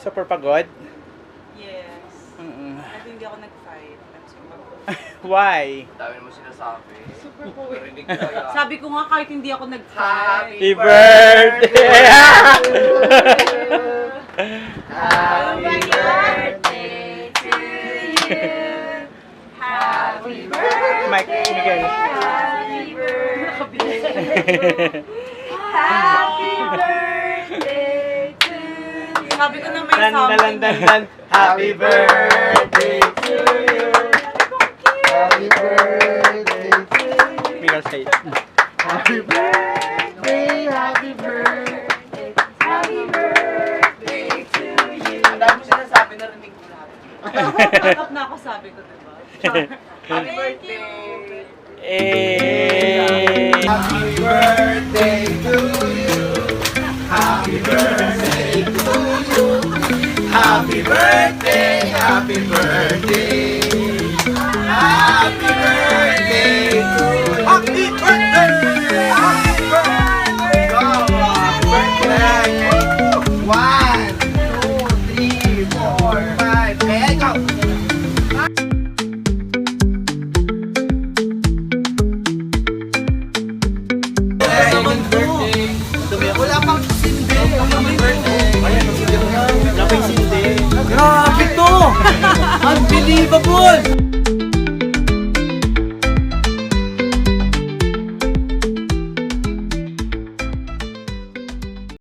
Super pagod? Yes. At hindi ako nag-fight. I'm super Why? Dami mo sinasabi. Super po. Narinig ko kaya. Sabi ko nga kahit hindi ako nag-fight. Happy birthday! Happy birthday to you. Happy birthday. Mike, Miguel. Happy birthday. Happy birthday to you. Sabi ko na may Dan, something. dan. Happy birthday to you. Happy birthday to you. Miguel say it. Happy birthday, happy birthday, happy birthday to you. Ang dami mo sinasabi, narinig ko lahat. Takot na ako sabi ko, diba? Happy birthday! Eh. Happy birthday to you. Happy birthday to you. Happy birthday, happy birthday. Happy birthday to you. Happy birthday! Happy birthday! Go! Happy birthday! 1, 2, 3, 4, 5, and go! Wala pang sindi. Happy birthday. Wala pang sindi. Grabe to! Unbelievable!